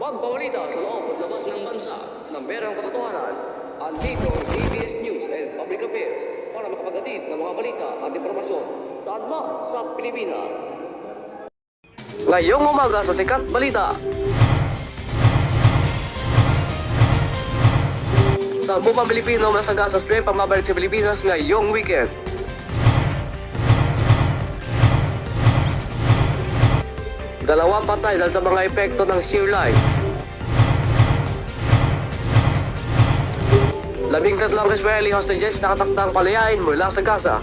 Magbabalita sa loob at labas ng bansa na merang katotohanan. Andito ang GBS News and Public Affairs para makapaghatid ng mga balita at impormasyon saan man sa Pilipinas. Ngayong umaga sa Sikat Balita. Saan po pang Pilipino nasaga sa strip ang mabalik sa Pilipinas ngayong weekend? Dalawa patay dahil sa mga epekto ng shear line. 13 Israeli hostages nakatakdang palayain mula sa Gaza.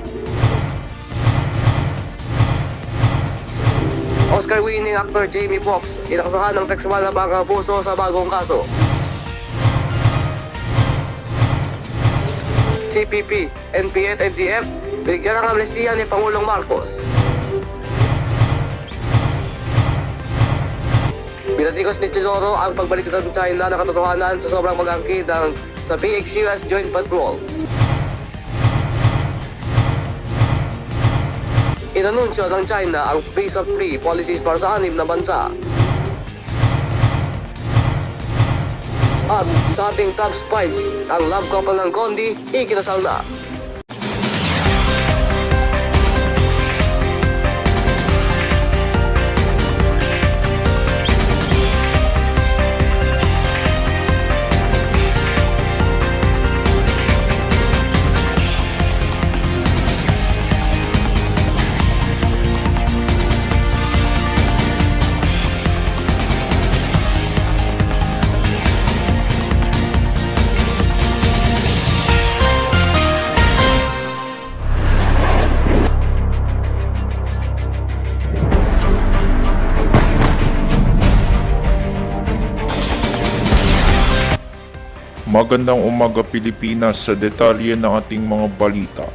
Oscar-winning actor Jamie Foxx inakusahan ng sexual na pang-abuso sa bagong kaso. CPP, NPA at NDF binigyan ng amnestiya ni Pangulong Marcos. Binatikos ni Teodoro ang pagbalik ng China ng katotohanan sa sobrang pag-angkin sa PX-US Joint Patrol. Inanunsyo ng China ang free policies para sa 6 na bansa. At sa ating top 5, ang love couple ng Condi, ikinasal na. Magandang umaga Pilipinas, sa detalye ng ating mga balita.